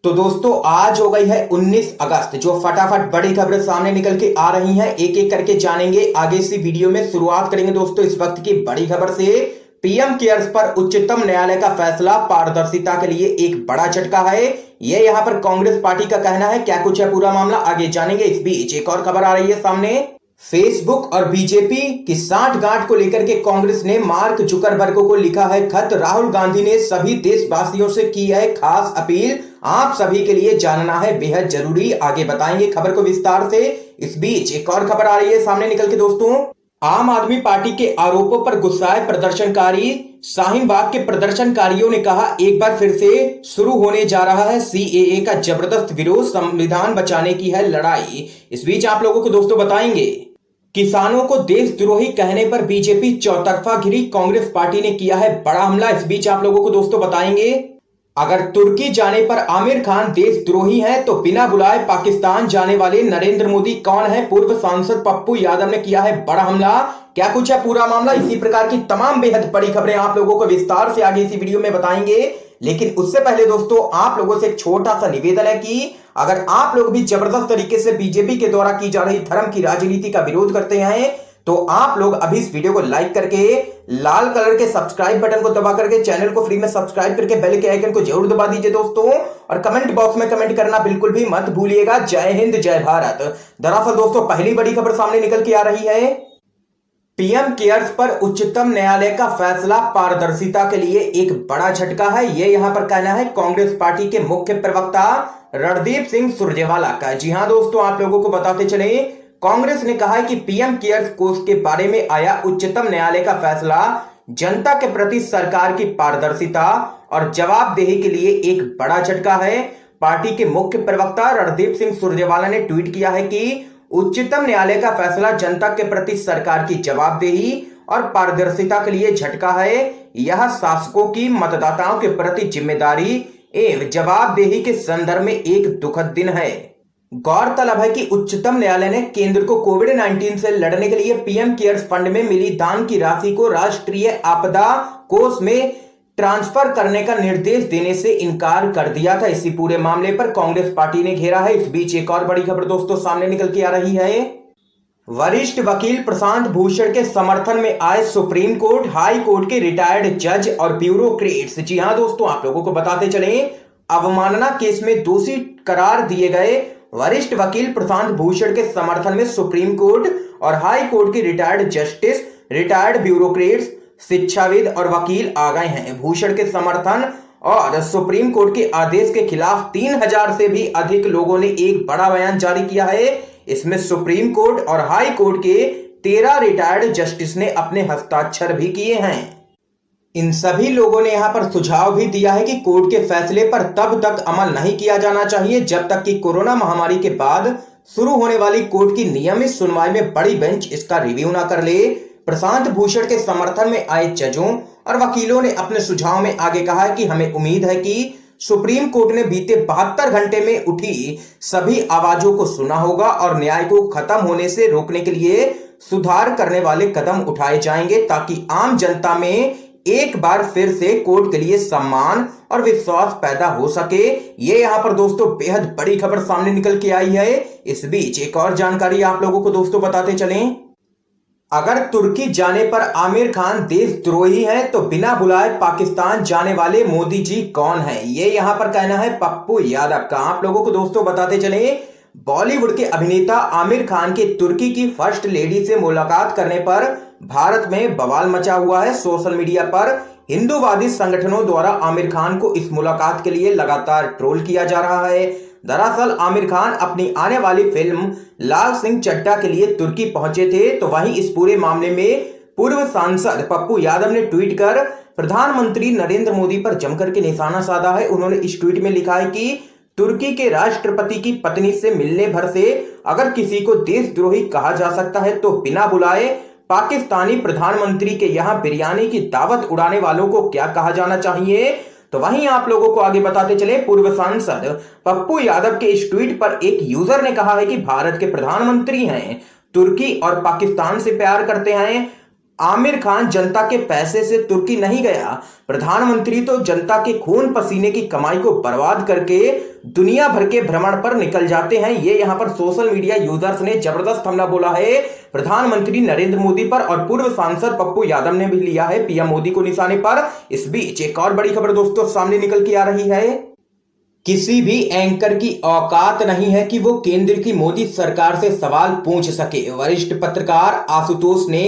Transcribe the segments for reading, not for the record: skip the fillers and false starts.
तो दोस्तों आज हो गई है 19 अगस्त। जो फटाफट बड़ी खबरें सामने निकल के आ रही हैं एक एक करके जानेंगे आगे इसी वीडियो में। शुरुआत करेंगे दोस्तों इस वक्त की बड़ी खबर से। पीएम केयर्स पर उच्चतम न्यायालय का फैसला पारदर्शिता के लिए एक बड़ा झटका है, ये यहां पर कांग्रेस पार्टी का कहना है। क्या कुछ है पूरा मामला आगे जानेंगे। इस बीच एक और खबर आ रही है सामने। फेसबुक और बीजेपी की सांठगांठ को लेकर के कांग्रेस ने मार्क जुकरबर्ग को लिखा है खत। राहुल गांधी ने सभी देशवासियों से की है खास अपील, आप सभी के लिए जानना है बेहद जरूरी। आगे बताएंगे खबर को विस्तार से। इस बीच एक और खबर आ रही है सामने निकल के दोस्तों। आम आदमी पार्टी के आरोपों पर गुस्साए प्रदर्शनकारी। शाहीन बाग के प्रदर्शनकारियों ने कहा एक बार फिर से शुरू होने जा रहा है सीएए का जबरदस्त विरोध, संविधान बचाने की है लड़ाई। इस बीच आप लोगों को दोस्तों बताएंगे किसानों को देशद्रोही कहने पर बीजेपी चौतरफा घिरी, कांग्रेस पार्टी ने किया है बड़ा हमला। इस बीच आप लोगों को दोस्तों बताएंगे अगर तुर्की जाने पर आमिर खान देशद्रोही हैं तो बिना बुलाए पाकिस्तान जाने वाले नरेंद्र मोदी कौन है। पूर्व सांसद पप्पू यादव ने किया है बड़ा हमला। क्या कुछ है पूरा मामला, इसी प्रकार की तमाम बेहद बड़ी खबरें आप लोगों को विस्तार से आगे इसी वीडियो में बताएंगे। लेकिन उससे पहले दोस्तों आप लोगों से एक छोटा सा निवेदन है कि अगर आप लोग भी जबरदस्त तरीके से बीजेपी के द्वारा की जा रही धर्म की राजनीति का विरोध करते हैं तो आप लोग अभी इस वीडियो को लाइक करके लाल कलर के सब्सक्राइब बटन को दबा करके चैनल को फ्री में सब्सक्राइब करके बेल के आइकन को जरूर दबा दीजिए दोस्तों। और कमेंट बॉक्स में कमेंट करना बिल्कुल भी मत भूलिएगा। जय हिंद जय भारत। दरअसल दोस्तों पहली बड़ी खबर सामने निकल के आ रही है। पीएम केयर्स पर उच्चतम न्यायालय का फैसला पारदर्शिता के लिए एक बड़ा झटका है, ये यहां पर कहना है कांग्रेस पार्टी के मुख्य प्रवक्ता रणदीप सिंह सुरजेवाला का। जी हां दोस्तों आप लोगों को बताते चले कांग्रेस ने कहा है कि पीएम केयर्स कोष के बारे में आया उच्चतम न्यायालय का फैसला जनता के प्रति सरकार की पारदर्शिता और जवाबदेही के लिए एक बड़ा झटका है। पार्टी के मुख्य प्रवक्ता रणदीप सिंह सुरजेवाला ने ट्वीट किया है कि उच्चतम न्यायालय का फैसला जनता के प्रति सरकार की जवाबदेही और पारदर्शिता के लिए झटका है। यह शासकों की मतदाताओं के प्रति जिम्मेदारी एवं जवाबदेही के संदर्भ में एक दुखद दिन है। गौरतलब है कि उच्चतम न्यायालय ने केंद्र को कोविड-19 से लड़ने के लिए पीएम केयर्स फंड में मिली दान की राशि को राष्ट्रीय आपदा कोष में ट्रांसफर करने का निर्देश देने से इनकार कर दिया था। इसी पूरे मामले पर कांग्रेस पार्टी ने घेरा है। इस बीच एक और बड़ी खबर दोस्तों सामने निकल के आ रही है। वरिष्ठ वकील प्रशांत भूषण के समर्थन में आए सुप्रीम कोर्ट, हाई कोर्ट के रिटायर्ड जज और ब्यूरोक्रेट्स। जी हां दोस्तों आप लोगों को बताते चले अवमानना केस में दोषी करार दिए गए वरिष्ठ वकील प्रशांत भूषण के समर्थन में सुप्रीम कोर्ट और हाई कोर्ट के रिटायर्ड जस्टिस, रिटायर्ड ब्यूरोक्रेट्स, शिक्षाविद और वकील आ गए हैं। भूषण के समर्थन और सुप्रीम कोर्ट के आदेश के खिलाफ 3000 से भी अधिक लोगों ने एक बड़ा बयान जारी किया है। इसमें सुप्रीम कोर्ट और हाई कोर्ट के 13 रिटायर्ड जस्टिस ने अपने हस्ताक्षर भी किए हैं। इन सभी लोगों ने यहां पर सुझाव भी दिया है कि कोर्ट के फैसले पर तब तक अमल नहीं किया जाना चाहिए जब तक कि कोरोना महामारी के बाद शुरू होने वाली कोर्ट की नियमित सुनवाई में बड़ी बेंच इसका रिव्यू ना कर ले। प्रशांत भूषण के समर्थन में आए जजों और वकीलों ने अपने सुझाव में आगे कहा है कि हमें उम्मीद है कि सुप्रीम कोर्ट ने बीते 72 घंटे में उठी सभी आवाजों को सुना होगा और न्याय को खत्म होने से रोकने के लिए सुधार करने वाले कदम उठाए जाएंगे ताकि आम जनता में एक बार फिर से कोर्ट के लिए सम्मान और विश्वास पैदा हो सके। ये यहां पर दोस्तों बेहद बड़ी खबर सामने निकल के आई है। इस बीच एक और जानकारी आप लोगों को दोस्तों बताते चलें। अगर तुर्की जाने पर आमिर खान देशद्रोही हैं तो बिना बुलाए पाकिस्तान जाने वाले मोदी जी कौन है, ये यहां पर कहना है पप्पू यादव का। आप लोगों को दोस्तों बताते चले बॉलीवुड के अभिनेता आमिर खान के तुर्की की फर्स्ट लेडी से मुलाकात करने पर भारत में बवाल मचा हुआ है। सोशल मीडिया पर हिंदूवादी संगठनों द्वारा आमिर खान को इस मुलाकात के लिए लगातार ट्रोल किया जा रहा है। दरअसल आमिर खान अपनी आने वाली फिल्म लाल सिंह चड्ढा के लिए तुर्की पहुंचे थे। तो वहीं इस पूरे मामले में पूर्व सांसद पप्पू यादव ने ट्वीट कर प्रधानमंत्री नरेंद्र मोदी पर जमकर के निशाना साधा है। उन्होंने इस ट्वीट में लिखा है कि तुर्की के राष्ट्रपति की पत्नी से मिलने भर से अगर किसी को देशद्रोही कहा जा सकता है तो बिना बुलाए पाकिस्तानी प्रधानमंत्री के यहां बिरयानी की दावत उड़ाने वालों को क्या कहा जाना चाहिए। तो वहीं आप लोगों को आगे बताते चले पूर्व सांसद पप्पू यादव के इस ट्वीट पर एक यूजर ने कहा है कि भारत के प्रधानमंत्री हैं, तुर्की और पाकिस्तान से प्यार करते हैं, आमिर खान जनता के पैसे से तुर्की नहीं गया, प्रधानमंत्री तो जनता के खून पसीने की कमाई को बर्बाद करके दुनिया भर के भ्रमण पर निकल जाते हैं। ये यहां पर सोशल मीडिया यूजर्स ने जबरदस्त हमला बोला है प्रधानमंत्री नरेंद्र मोदी पर, और पूर्व सांसद पप्पू यादव ने भी लिया है पीएम मोदी को निशाने पर। इस बीच एक और बड़ी खबर दोस्तों सामने निकल के आ रही है। किसी भी एंकर की औकात नहीं है कि वो केंद्र की मोदी सरकार से सवाल पूछ सके। वरिष्ठ पत्रकार आशुतोष ने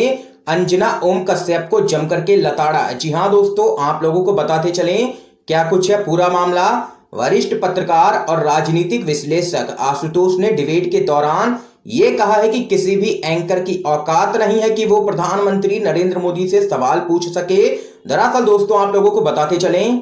अंजना ओम कश्यप को जमकर के लताड़ा। जी हां दोस्तों, आप लोगों को बताते चलें क्या कुछ है पूरा मामला। वरिष्ठ पत्रकार और राजनीतिक विश्लेषक आशुतोष ने डिबेट के दौरान ये कहा है कि किसी भी एंकर की औकात नहीं है कि वो प्रधानमंत्री नरेंद्र मोदी से सवाल पूछ सके। दरअसल दोस्तों आप लोगों को बताते चलें,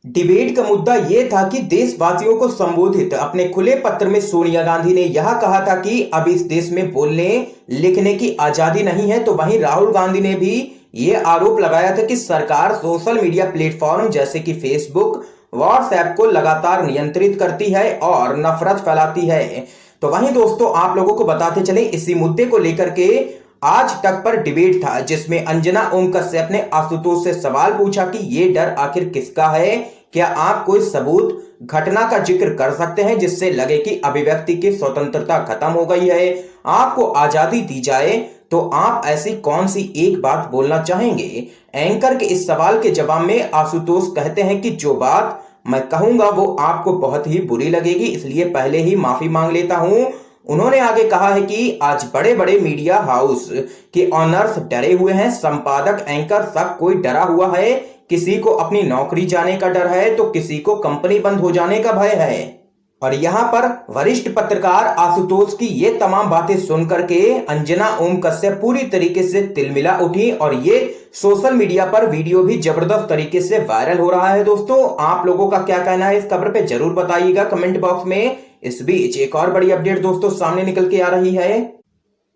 डिबेट का मुद्दा यह था कि देशवासियों को संबोधित अपने खुले पत्र में सोनिया गांधी ने यह कहा था कि अब इस देश में बोलने लिखने की आजादी नहीं है। तो वहीं राहुल गांधी ने भी यह आरोप लगाया था कि सरकार सोशल मीडिया प्लेटफॉर्म जैसे कि फेसबुक, व्हाट्सएप को लगातार नियंत्रित करती है और नफरत फैलाती है। तो वहीं दोस्तों आप लोगों को बताते चले, इसी मुद्दे को लेकर के आज तक पर डिबेट था जिसमें अंजना ओम कश्यप ने आशुतोष से सवाल पूछा कि ये डर आखिर किसका है, क्या आप कोई सबूत घटना का जिक्र कर सकते हैं जिससे लगे कि अभिव्यक्ति की स्वतंत्रता खत्म हो गई है, आपको आजादी दी जाए, तो आप ऐसी कौन सी एक बात बोलना चाहेंगे। एंकर के इस सवाल के जवाब में आशुतोष कहते हैं कि जो बात मैं कहूंगा वो आपको बहुत ही बुरी लगेगी, इसलिए पहले ही माफी मांग लेता हूं। उन्होंने आगे कहा है कि आज बड़े बड़े मीडिया हाउस के ऑनर्स डरे हुए हैं, संपादक, एंकर सब कोई डरा हुआ है। किसी को अपनी नौकरी जाने का डर है तो किसी को कंपनी बंद हो जाने का भय है। और यहां पर वरिष्ठ पत्रकार आशुतोष की ये तमाम बातें सुनकर के अंजना ओम कश्यप पूरी तरीके से तिलमिला उठी और ये सोशल मीडिया पर वीडियो भी जबरदस्त तरीके से वायरल हो रहा है। दोस्तों आप लोगों का क्या कहना है इस खबर पे जरूर बताइएगा कमेंट बॉक्स में। इस बीच एक और बड़ी अपडेट दोस्तों सामने निकल के आ रही है।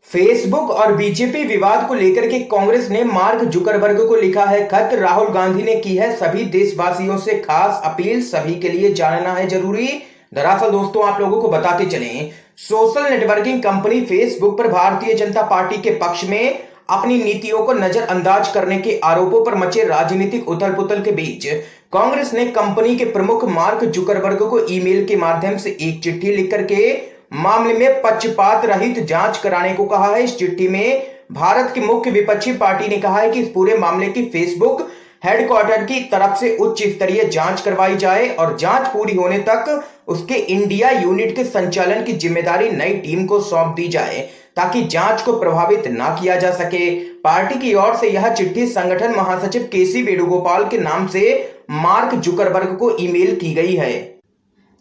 फेसबुक और बीजेपी विवाद को लेकर के कांग्रेस ने मार्क जुकरबर्ग को लिखा है खत। राहुल गांधी ने की है सभी देशवासियों से खास अपील, सभी के लिए जानना है जरूरी। दरअसल दोस्तों आप लोगों को बताते चलें, सोशल नेटवर्किंग कंपनी फेसबुक पर भारतीय जनता पार्टी के पक्ष में अपनी नीतियों को नजरअंदाज करने के आरोपों पर मचे राजनीतिक उथल पुथल के बीच कांग्रेस ने कंपनी के प्रमुख मार्क जुकरबर्ग को ईमेल के माध्यम से एक चिट्ठी लिख करके मामले में पक्षपात रहित जांच कराने को कहा है। इस चिट्ठी में भारत की मुख्य विपक्षी पार्टी ने कहा है कि इस पूरे मामले की फेसबुक हेडक्वार्टर की तरफ से उच्च स्तरीय जांच करवाई जाए और जांच पूरी होने तक उसके इंडिया यूनिट के संचालन की जिम्मेदारी नई टीम को सौंप दी जाए ताकि जांच को प्रभावित ना किया जा सके। पार्टी की ओर से यह चिट्ठी संगठन महासचिव केसी वेणुगोपाल के नाम से मार्क जुकरबर्ग को ईमेल की गई है।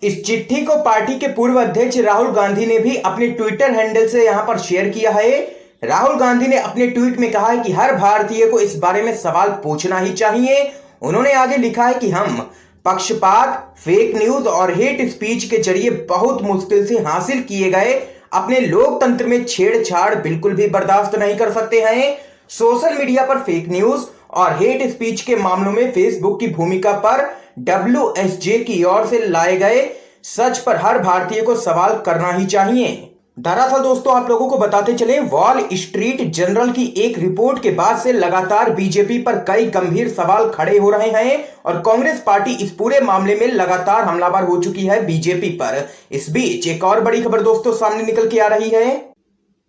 इस चिट्ठी को पार्टी के पूर्व अध्यक्ष राहुल गांधी ने भी अपने ट्विटर हैंडल से यहां पर शेयर किया है। राहुल गांधी ने अपने ट्वीट में कहा है कि हर भारतीय को इस बारे में सवाल पूछना ही चाहिए। उन्होंने आगे लिखा है कि हम पक्षपात, फेक न्यूज और हेट स्पीच के जरिए बहुत मुश्किल से हासिल किए गए अपने लोकतंत्र में छेड़छाड़ बिल्कुल भी बर्दाश्त नहीं कर सकते हैं। सोशल मीडिया पर फेक न्यूज और हेट स्पीच के मामलों में फेसबुक की भूमिका पर WSJ की ओर से लाए गए सच पर हर भारतीय को सवाल करना ही चाहिए। दरअसल दोस्तों आप लोगों को बताते चले, वॉल स्ट्रीट जर्नल की एक रिपोर्ट के बाद से लगातार बीजेपी पर कई गंभीर सवाल खड़े हो रहे हैं और कांग्रेस पार्टी इस पूरे मामले में लगातार हमलावर हो चुकी है बीजेपी पर। इस बीच एक और बड़ी खबर दोस्तों सामने निकल के आ रही है।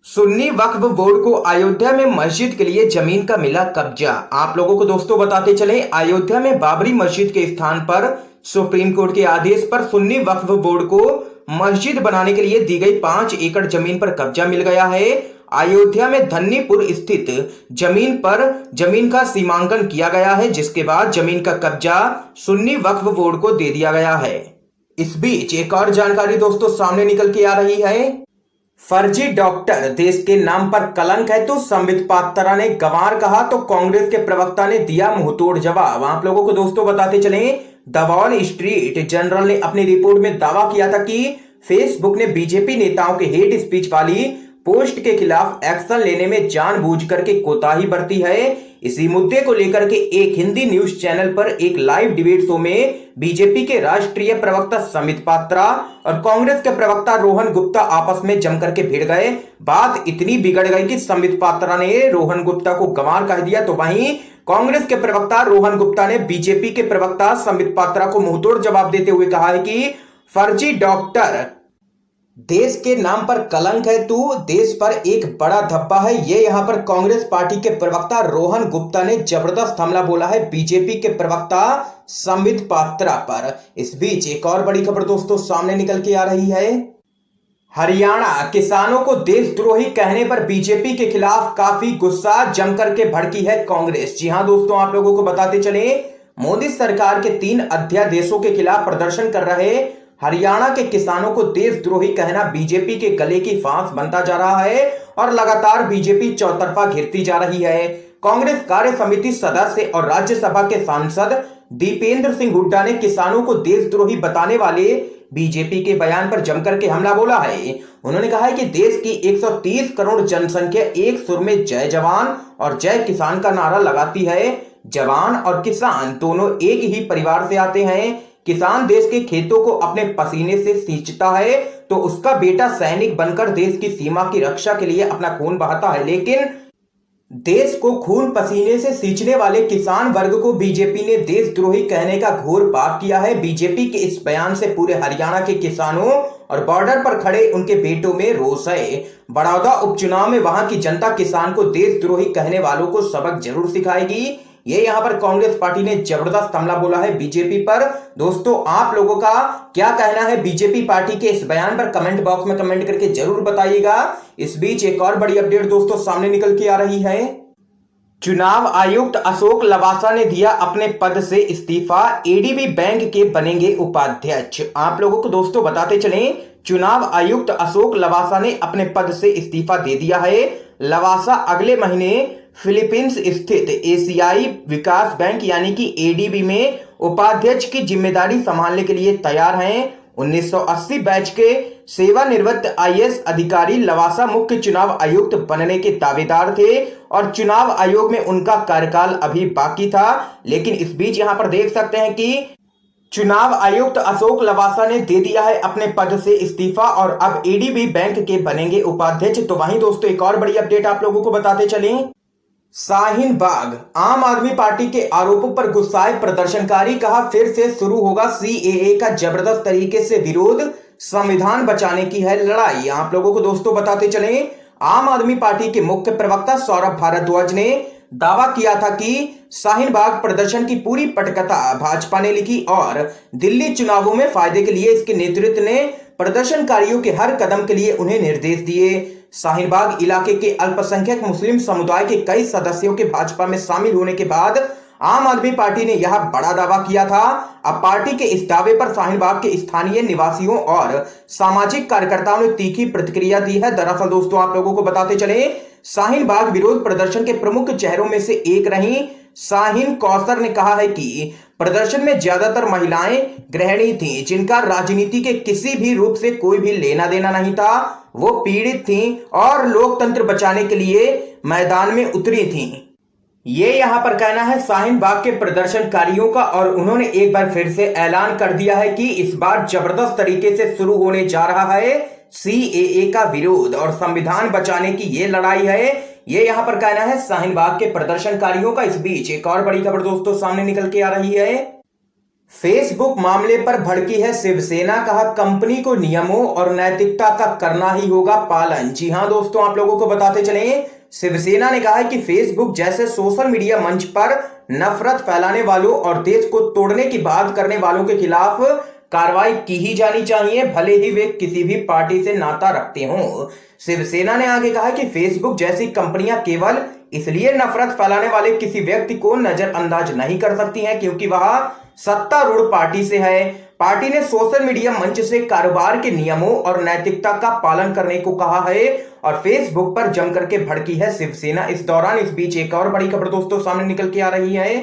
सुन्नी वक्फ बोर्ड को अयोध्या में मस्जिद के लिए जमीन का मिला कब्जा। आप लोगों को दोस्तों बताते चले, अयोध्या में बाबरी मस्जिद के स्थान पर सुप्रीम कोर्ट के आदेश पर सुन्नी वक्फ बोर्ड को मस्जिद बनाने के लिए दी गई 5 एकड़ जमीन पर कब्जा मिल गया है। अयोध्या में धन्नीपुर स्थित जमीन का सीमांकन किया गया है, जिसके बाद जमीन का कब्जा सुन्नी वक्फ बोर्ड को दे दिया गया है। इस बीच एक और जानकारी दोस्तों सामने निकल के आ रही है। फर्जी डॉक्टर देश के नाम पर कलंक है तो संबित पात्रा ने गंवार कहा, तो कांग्रेस के प्रवक्ता ने दिया मुंहतोड़ जवाब। आप लोगों को दोस्तों बताते चलें, द वॉल स्ट्रीट जर्नल ने अपनी रिपोर्ट में दावा किया था कि फेसबुक ने बीजेपी नेताओं के हेट स्पीच वाली पोस्ट के खिलाफ एक्शन लेने में जानबूझकर के कोताही बरती है। इसी मुद्दे को लेकर के एक हिंदी न्यूज चैनल पर एक लाइव डिबेट शो में बीजेपी के राष्ट्रीय प्रवक्ता संबित पात्रा और कांग्रेस के प्रवक्ता रोहन गुप्ता आपस में जमकर के भिड़ गए। बात इतनी बिगड़ गई कि संबित पात्रा ने रोहन गुप्ता को गंवार कह दिया, तो वहीं कांग्रेस के प्रवक्ता रोहन गुप्ता ने बीजेपी के प्रवक्ता संबित पात्रा को मुंहतोड़ जवाब देते हुए कहा है कि फर्जी डॉक्टर, देश के नाम पर कलंक है तू, देश पर एक बड़ा धब्बा है। ये यहां पर कांग्रेस पार्टी के प्रवक्ता रोहन गुप्ता ने जबरदस्त हमला बोला है बीजेपी के प्रवक्ता संबित पात्रा पर। इस बीच एक और बड़ी खबर दोस्तों सामने निकल के आ रही है। हरियाणा किसानों को देशद्रोही कहने पर बीजेपी के खिलाफ काफी गुस्सा, जमकर के भड़की है कांग्रेस। जी हां दोस्तों, आप लोगों को बताते चले, मोदी सरकार के 3 अध्यादेशों के खिलाफ प्रदर्शन कर रहे हरियाणा के किसानों को देशद्रोही कहना बीजेपी के गले की फांस बनता जा रहा है और लगातार बीजेपी चौतरफा घिरती जा रही है। कांग्रेस कार्य समिति सदस्य और राज्यसभा के सांसद दीपेंद्र सिंह हुड्डा ने किसानों को देशद्रोही बताने वाले बीजेपी के बयान पर जमकर के हमला बोला है। उन्होंने कहा है कि देश की 130 करोड़ जनसंख्या एक सुर में जय जवान और जय किसान का नारा लगाती है। जवान और किसान दोनों एक ही परिवार से आते हैं। किसान देश के खेतों को अपने पसीने से सींचता है तो उसका बेटा सैनिक बनकर देश की सीमा की रक्षा के लिए अपना खून बहाता है, लेकिन देश को खून पसीने से सींचने वाले किसान वर्ग को बीजेपी ने देशद्रोही कहने का घोर पाप किया है। बीजेपी के इस बयान से पूरे हरियाणा के किसानों और बॉर्डर पर खड़े उनके बेटों में रोष है। बड़ौदा उपचुनाव में वहां की जनता किसान को देशद्रोही कहने वालों को सबक जरूर सिखाएगी। ये यहां पर कांग्रेस पार्टी ने जबरदस्त हमला बोला है बीजेपी पर। दोस्तों, आप लोगों का क्या कहना है बीजेपी पार्टी के इस बयान पर? कमेंट बॉक्स में कमेंट करके जरूर बताइएगा। इस बीच एक और बड़ी अपडेट दोस्तों सामने निकल के आ रही है। चुनाव आयुक्त अशोक लवासा ने दिया अपने पद से इस्तीफा, एडीबी बैंक के बनेंगे उपाध्यक्ष। आप लोगों को दोस्तों बताते चलें, चुनाव आयुक्त अशोक लवासा ने अपने पद से इस्तीफा दे दिया है। लवासा अगले महीने फिलीपींस स्थित एशियाई विकास बैंक यानी कि एडीबी में उपाध्यक्ष की जिम्मेदारी संभालने के लिए तैयार हैं। 1980 बैच के सेवानिवृत्त आईएएस अधिकारी लवासा मुख्य चुनाव आयुक्त बनने के दावेदार थे और चुनाव आयोग में उनका कार्यकाल अभी बाकी था। लेकिन इस बीच यहां पर देख सकते हैं कि चुनाव आयुक्त अशोक लवासा ने दे दिया है अपने पद से इस्तीफा और अब एडीबी बैंक के बनेंगे उपाध्यक्ष। तो वहीं दोस्तों एक और बड़ी अपडेट आप लोगों को बताते चलें। शाहीन बाग, आम आदमी पार्टी के आरोपों पर गुस्साए प्रदर्शनकारी, कहा फिर से शुरू होगा सीएए का जबरदस्त तरीके से विरोध, संविधान बचाने की है लड़ाई। आप लोगों को दोस्तों बताते चलें, आम आदमी पार्टी के मुख्य प्रवक्ता सौरभ भारद्वाज ने दावा किया था कि शाहीन बाग प्रदर्शन की पूरी पटकथा भाजपा ने लिखी और दिल्ली चुनावों में फायदे के लिए इसके नेतृत्व ने प्रदर्शनकारियों के हर कदम के लिए उन्हें निर्देश दिए। शाहीन बाग इलाके के अल्पसंख्यक मुस्लिम समुदाय के कई सदस्यों के भाजपा में शामिल होने के बाद आम आदमी पार्टी ने यह बड़ा दावा किया था। अब पार्टी के इस दावे पर शाहीन बाग के स्थानीय निवासियों और सामाजिक कार्यकर्ताओं ने तीखी प्रतिक्रिया दी है। दरअसल दोस्तों आप लोगों को बताते चले, शाहीन बाग विरोध प्रदर्शन के प्रमुख चेहरों में से एक रही शाहीन कौसर ने कहा है कि प्रदर्शन में ज्यादातर महिलाएं गृहिणी थीं, जिनका राजनीति के किसी भी रूप से कोई भी लेना देना नहीं था। वो पीड़ित थीं और लोकतंत्र बचाने के लिए मैदान में उतरी थीं। ये यहां पर कहना है शाहीन बाग के प्रदर्शनकारियों का और उन्होंने एक बार फिर से ऐलान कर दिया है कि इस बार जबरदस्त तरीके से शुरू होने जा रहा है सीएए का विरोध और संविधान बचाने की ये लड़ाई है। ये यहां पर कहना है शाहीन बाग के प्रदर्शनकारियों का। इस बीच एक और बड़ी खबर दोस्तों सामने निकल के आ रही है। फेसबुक मामले पर भड़की है शिवसेना, कहा कंपनी को नियमों और नैतिकता का करना ही होगा पालन। जी हां दोस्तों, आप लोगों को बताते चलें, शिवसेना ने कहा है कि फेसबुक जैसे सोशल मीडिया मंच पर नफरत फैलाने वालों और देश को तोड़ने की बात करने वालों के खिलाफ कार्रवाई की ही जानी चाहिए, भले ही वे किसी भी पार्टी से नाता रखते हों। शिवसेना ने आगे कहा कि फेसबुक जैसी कंपनियां केवल इसलिए नफरत फैलाने वाले किसी व्यक्ति को नजरअंदाज नहीं कर सकती हैं क्योंकि वह सत्तारूढ़ पार्टी से है। पार्टी ने सोशल मीडिया मंच से कारोबार के नियमों और नैतिकता का पालन करने को कहा है और फेसबुक पर जमकर के भड़की है शिवसेना। इस दौरान इस बीच एक और बड़ी खबर दोस्तों सामने निकल के आ रही है।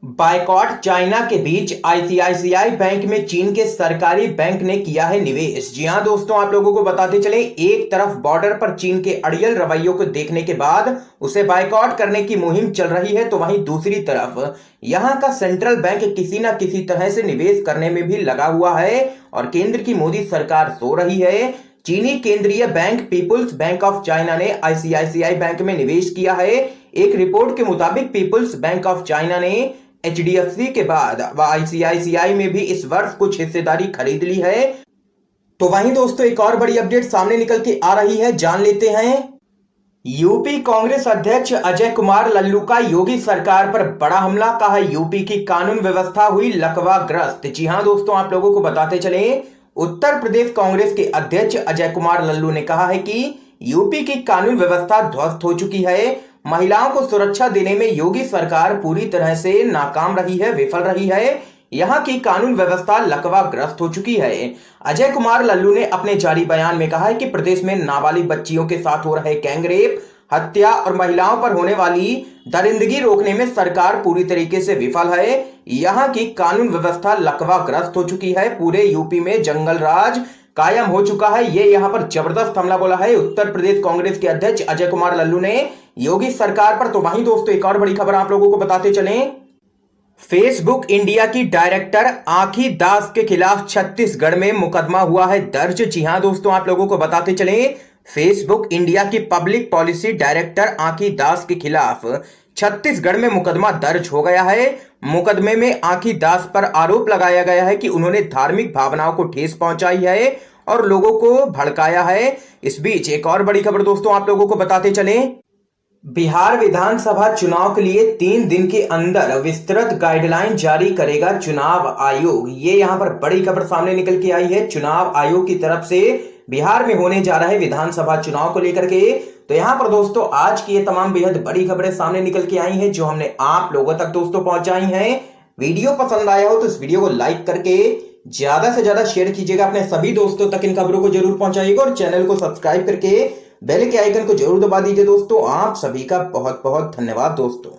बायकॉट चाइना के बीच आईसीआईसीआई बैंक में चीन के सरकारी बैंक ने किया है निवेश। जी हां दोस्तों, आप लोगों को बताते चले, एक तरफ बॉर्डर पर चीन के अड़ियल रवैयों को देखने के बाद उसे बायकॉट करने की मुहिम चल रही है, तो वहीं दूसरी तरफ यहां का सेंट्रल बैंक किसी न किसी तरह से निवेश करने में भी लगा हुआ है और केंद्र की मोदी सरकार सो रही है। चीनी केंद्रीय bank people's bank of China ने आईसीआईसीआई बैंक में निवेश किया है। एक रिपोर्ट के मुताबिक पीपुल्स बैंक ऑफ चाइना ने एचडीएफसी के बाद आईसीआईसीआई में भी इस वर्ष कुछ हिस्सेदारी खरीद ली है। तो वहीं दोस्तों एक और बड़ी अपडेट सामने निकल के आ रही है, जान लेते हैं। यूपी कांग्रेस अध्यक्ष अजय कुमार लल्लू का योगी सरकार पर बड़ा हमला, कहा यूपी की कानून व्यवस्था हुई लकवाग्रस्त। जी हां दोस्तों, आप लोगों को बताते चले, उत्तर प्रदेश कांग्रेस के अध्यक्ष अजय कुमार लल्लू ने कहा है कि यूपी की कानून व्यवस्था ध्वस्त हो चुकी है। महिलाओं को सुरक्षा देने में योगी सरकार पूरी तरह से नाकाम रही है, विफल रही है। यहां की कानून व्यवस्था लकवाग्रस्त हो चुकी है। अजय कुमार लल्लू ने अपने जारी बयान में कहा है कि प्रदेश में नाबालिग बच्चियों के साथ हो रहे गैंगरेप, हत्या और महिलाओं पर होने वाली दरिंदगी रोकने में सरकार पूरी तरीके से विफल है। यहां की कानून व्यवस्था लकवाग्रस्त हो चुकी है। पूरे यूपी में जंगल राज कायम हो चुका है। ये यहां पर जबरदस्त हमला बोला है उत्तर प्रदेश कांग्रेस के अध्यक्ष अजय कुमार लल्लू ने योगी सरकार पर। तो वहीं दोस्तों एक और बड़ी खबर आप लोगों को बताते चलें, फेसबुक इंडिया की डायरेक्टर आंखी दास के खिलाफ छत्तीसगढ़ में मुकदमा हुआ है दर्ज। जी हां दोस्तों, आप लोगों को बताते चलें, फेसबुक इंडिया की पब्लिक पॉलिसी डायरेक्टर आंखी दास के खिलाफ छत्तीसगढ़ में मुकदमा दर्ज हो गया है। मुकदमे में आंखी दास पर आरोप लगाया गया है कि उन्होंने धार्मिक भावनाओं को ठेस पहुंचाई है और लोगों को भड़काया है। इस बीच एक और बड़ी खबर दोस्तों आप लोगों को बताते चलें, बिहार विधानसभा चुनाव के लिए 3 दिन के अंदर विस्तृत गाइडलाइन जारी करेगा चुनाव आयोग। ये यहां पर बड़ी खबर सामने निकल के आई है चुनाव आयोग की तरफ से बिहार में होने जा रहे विधानसभा चुनाव को लेकर के। तो यहां पर दोस्तों आज की ये तमाम बेहद बड़ी खबरें सामने निकल के आई हैं जो हमने आप लोगों तक दोस्तों पहुंचाई हैं। वीडियो पसंद आया हो तो इस वीडियो को लाइक करके ज्यादा से ज्यादा शेयर कीजिएगा, अपने सभी दोस्तों तक इन खबरों को जरूर पहुंचाइएगा और चैनल को सब्सक्राइब करके बेल के आइकन को जरूर दबा दीजिए दोस्तों। आप सभी का बहुत बहुत धन्यवाद दोस्तों।